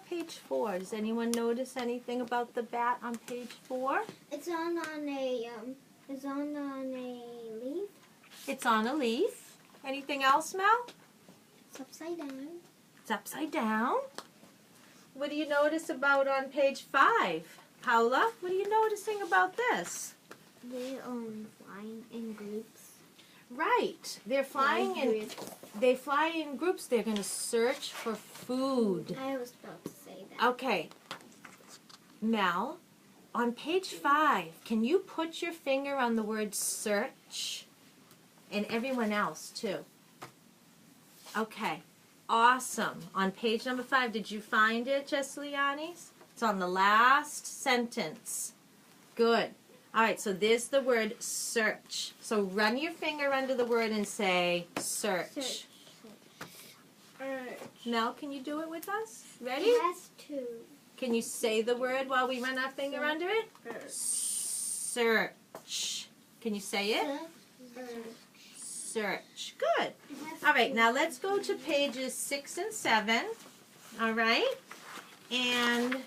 page 4? Does anyone notice anything about the bat on page 4? It's on a leaf. It's on a leaf. Anything else, Mel? It's upside down. It's upside down. What do you notice about on page 5? Paula, what are you noticing about this? They're flying in groups. Right. They're flying in. They fly in groups. They're going to search for food. I was about to say that. Okay. Mel, on page 5, can you put your finger on the word search? And everyone else, too. Okay. Awesome. On page number 5, did you find it, Jesslianis? It's on the last sentence. Good. All right, so there's the word search. So run your finger under the word and say search. Mel, can you do it with us? Ready? It has to. Can you say the word while we run our finger under it? Search. Can you say it? Search. Good. All right, now let's go to pages 6 and 7. All right? And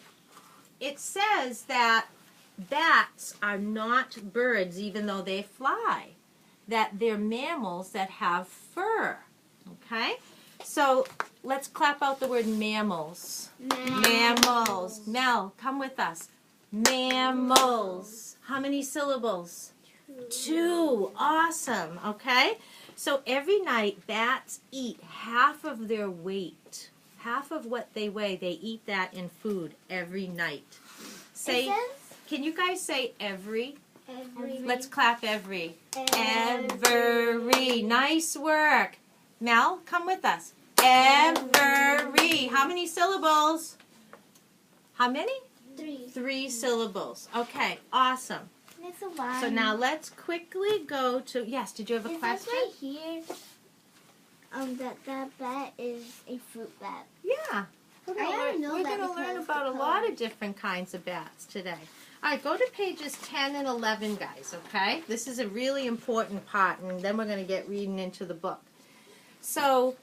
it says that bats are not birds even though they fly. That they're mammals that have fur. Okay? So let's clap out the word mammals. Mammals. Mel, come with us. Mammals. How many syllables? 2. Awesome. Okay? So every night bats eat half of their weight. Half of what they weigh, they eat that in food every night. Say, can you guys say every? Every. Let's clap every. Every. Nice work. Mel, come with us. Every. How many syllables? How many? 3. 3 syllables. Okay, awesome. That's a lot. So now let's quickly go to, yes, did you have a question? Right here, that bat is a fruit bat. Yeah. We're going to learn about a lot of different kinds of bats today. All right, go to pages 10 and 11, guys, okay? This is a really important part, and then we're going to get reading into the book. So,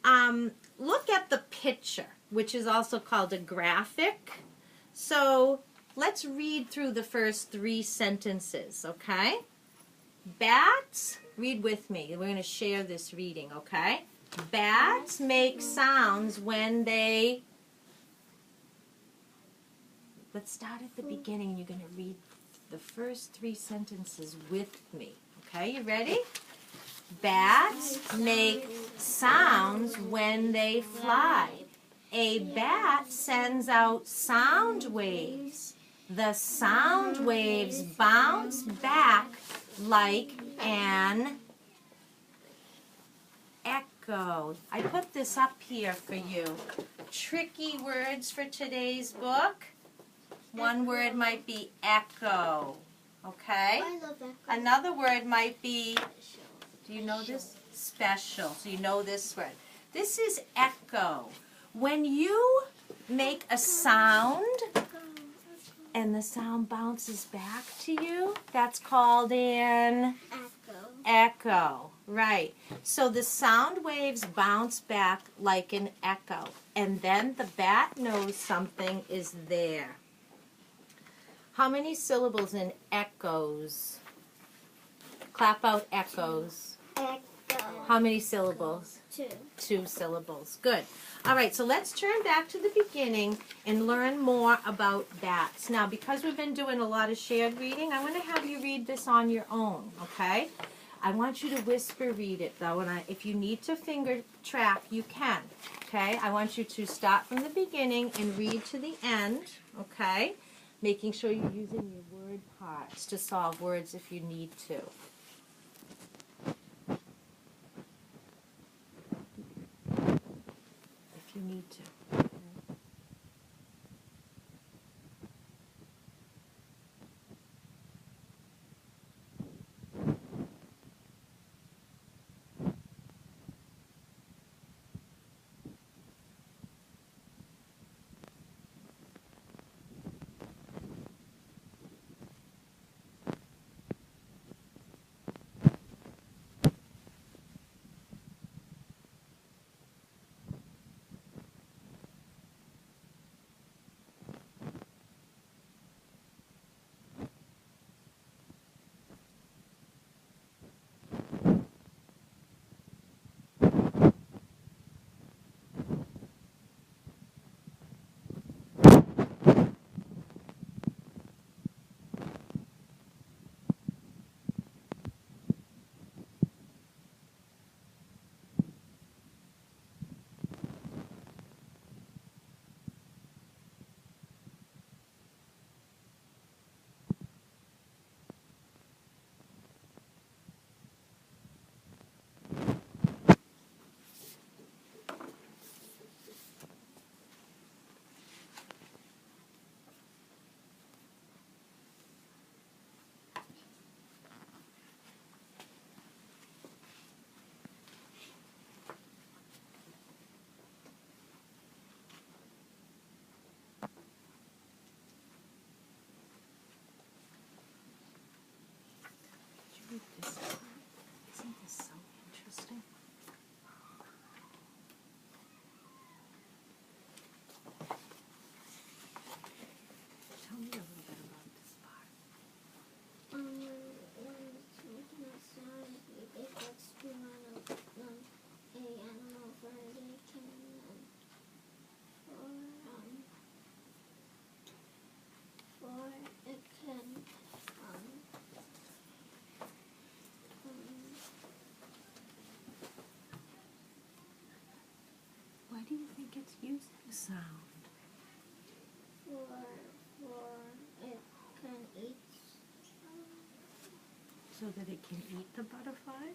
look at the picture, which is also called a graphic. So, let's read through the first 3 sentences, okay? Bats, read with me. We're going to share this reading, okay? Bats make sounds when they... Let's start at the beginning. You're going to read the first 3 sentences with me. Okay, you ready? Bats make sounds when they fly. A bat sends out sound waves. The sound waves bounce back like an echo. I put this up here for you. Tricky words for today's book. One word might be echo. Okay? I love echo. Another word might be, do you know this? Special. So you know this word. This is echo. When you make a sound and the sound bounces back to you, that's called an echo. Right. So the sound waves bounce back like an echo. And then the bat knows something is there. How many syllables in echoes? Clap out echoes. Echo. How many syllables? 2. 2 syllables. Good. All right, so let's turn back to the beginning and learn more about bats. Now, because we've been doing a lot of shared reading, I want to have you read this on your own, okay? I want you to whisper read it, though, and if you need to finger track, you can, okay? I want you to start from the beginning and read to the end, okay? Making sure you're using your word parts to solve words if you need to. If you need to. do you think it's using sound? It can eat. So that it can eat the butterfly?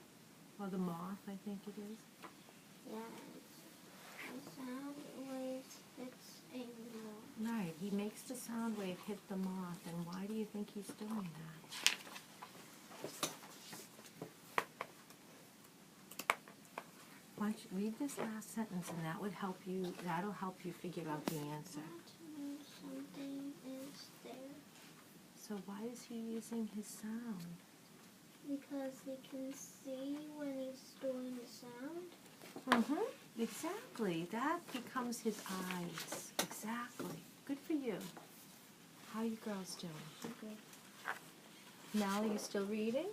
Or the moth, I think it is. Yes. The sound waves hits a moth. Right, he makes the sound wave hit the moth, and why do you think he's doing that? Why don't you read this last sentence, and that'll help you figure out the answer. That means something is there. So why is he using his sound? Because he can see when he's doing the sound. Mm-hmm. Exactly. That becomes his eyes. Exactly. Good for you. How you girls doing? Okay. Now, are you still reading?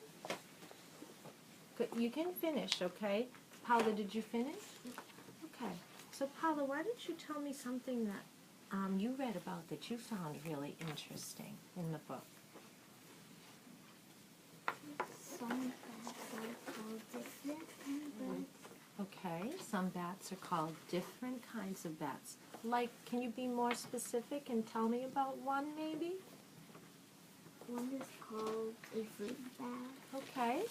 Good. You can finish, okay? Paula, did you finish? Okay. So, Paula, why don't you tell me something that you read about that you found really interesting in the book? Some bats are called different bats. Okay. Some bats are called different kinds of bats. Like, can you be more specific and tell me about one, maybe? One is called a fruit bat. Okay.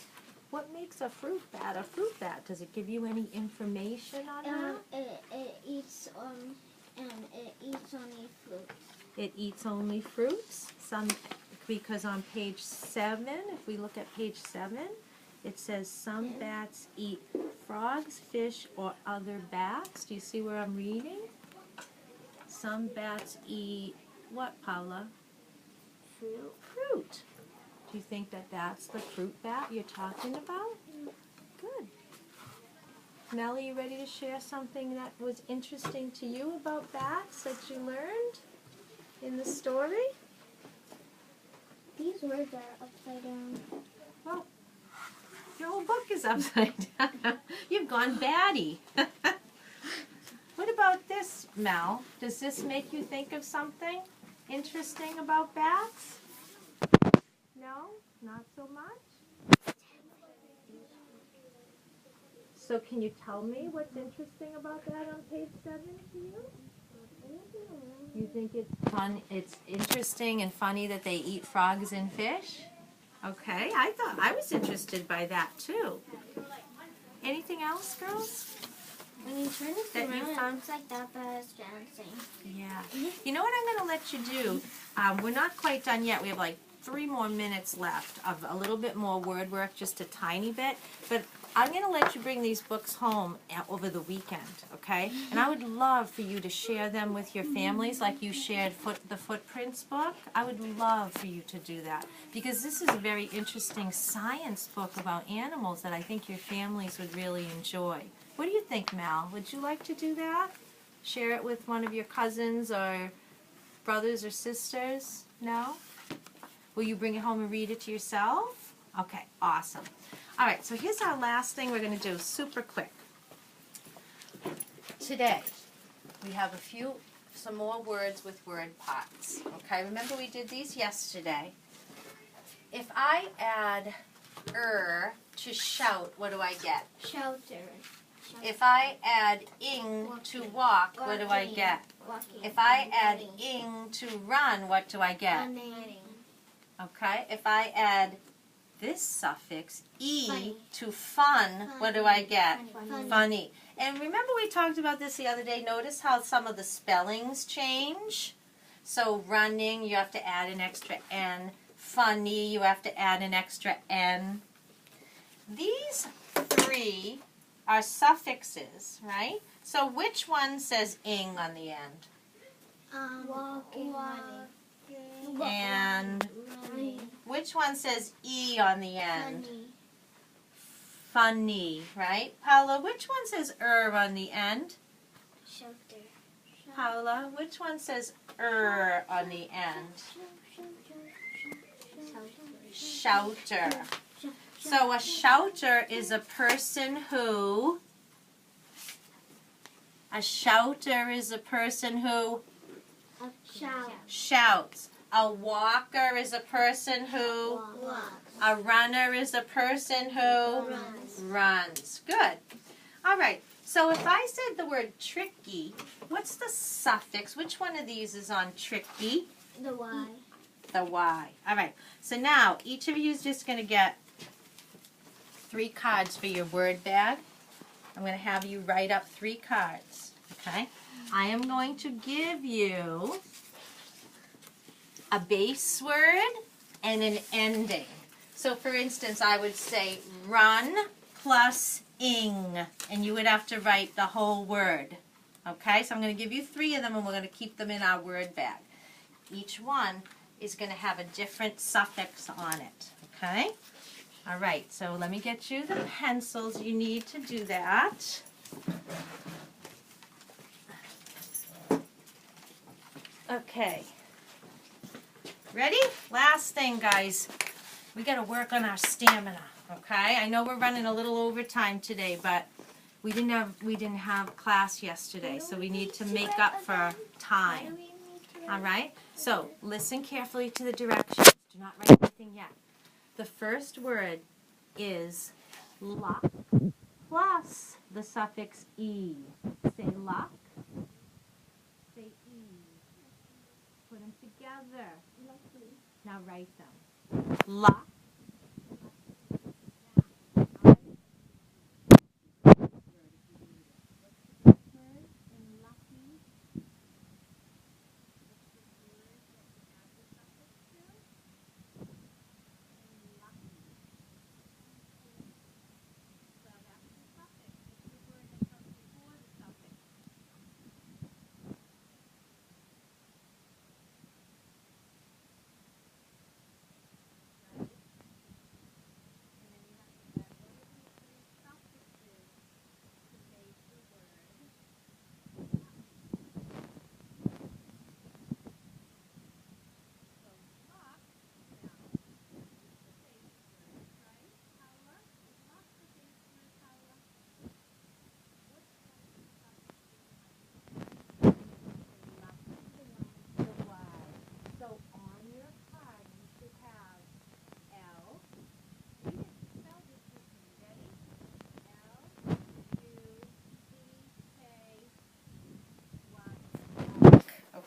What makes a fruit bat a fruit bat? Does it give you any information on that? It eats on a fruit. It eats only fruits. Because on page 7, if we look at page 7, it says some bats eat frogs, fish, or other bats. Do you see where I'm reading? Some bats eat what, Paula? Fruit. Fruit. Do you think that that's the fruit bat you're talking about? Good. Nellie, you ready to share something that was interesting to you about bats that you learned in the story? These words are upside down. Well, your whole book is upside down. You've gone batty. What about this, Mel? Does this make you think of something interesting about bats? No? Not so much? So can you tell me what's interesting about that on page 7 to you? You think it's fun? It's interesting and funny that they eat frogs and fish? Okay, I thought I was interested by that too. Anything else, girls? When you turn this That you around, found- it looks like that bat is dancing. Yeah. You know what I'm going to let you do? We're not quite done yet. We have like 3 more minutes left of a little bit more word work, just a tiny bit. But I'm going to let you bring these books home over the weekend, okay? And I would love for you to share them with your families like you shared the Footprints book. I would love for you to do that because this is a very interesting science book about animals that I think your families would really enjoy. What do you think, Mel? Would you like to do that? Share it with one of your cousins or brothers or sisters? No? Will you bring it home and read it to yourself? Okay, awesome. All right, so here's our last thing we're going to do super quick. Today, we have some more words with word pots. Okay, remember we did these yesterday. If I add to shout, what do I get? Shelter. If I add ing to walk, what do I get? Walking. If I add ing to run, what do I get? Running. Okay, if I add this suffix, e, Funny. to fun, what do I get? Funny. Funny. And remember we talked about this the other day. Notice how some of the spellings change? So running, you have to add an extra N. Funny, you have to add an extra N. These 3 are suffixes, right? So which one says ing on the end? Walking. And Running. which one says e on the end? Funny. Funny, right? Paula, which one says on the end? Shelter. Paula, which one says on the end? Shouter. So a shouter is a person who shouts. A walker is a person who a runner is a person who runs. Good. All right. So if I said the word tricky, what's the suffix? Which one of these is on tricky? The Y. The Y. All right. So now each of you is just going to get 3 cards for your word bag. I'm going to have you write up 3 cards. Okay? I am going to give you a base word and an ending. So for instance, I would say run plus ing, and you would have to write the whole word. Okay? So I'm going to give you 3 of them, and we're going to keep them in our word bag. Each one is going to have a different suffix on it. Okay? All right, so let me get you the pencils you need to do that. Okay. Ready? Last thing, guys. We got to work on our stamina, okay? I know we're running a little overtime today, but we didn't have class yesterday, so we need to make up for time. All right? So, listen carefully to the directions. Do not write anything yet. The first word is luck plus the suffix e. Say luck. Say e. Put them together. Now write them. Luck.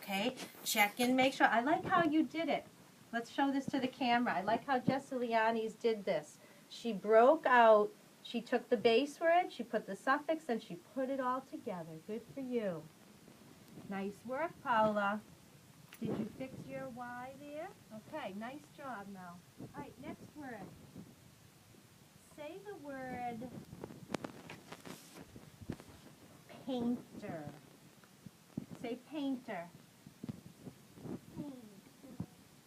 Okay, check and make sure. I like how you did it. Let's show this to the camera. I like how Jessa Liani's did this. She broke out, she took the base word, she put the suffix, and she put it all together. Good for you. Nice work, Paula. Did you fix your Y there? Okay, nice job, Mel. All right, next word. Say the word painter. Say painter.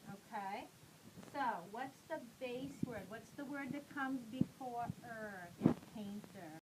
Okay. So, what's the base word? What's the word that comes before er?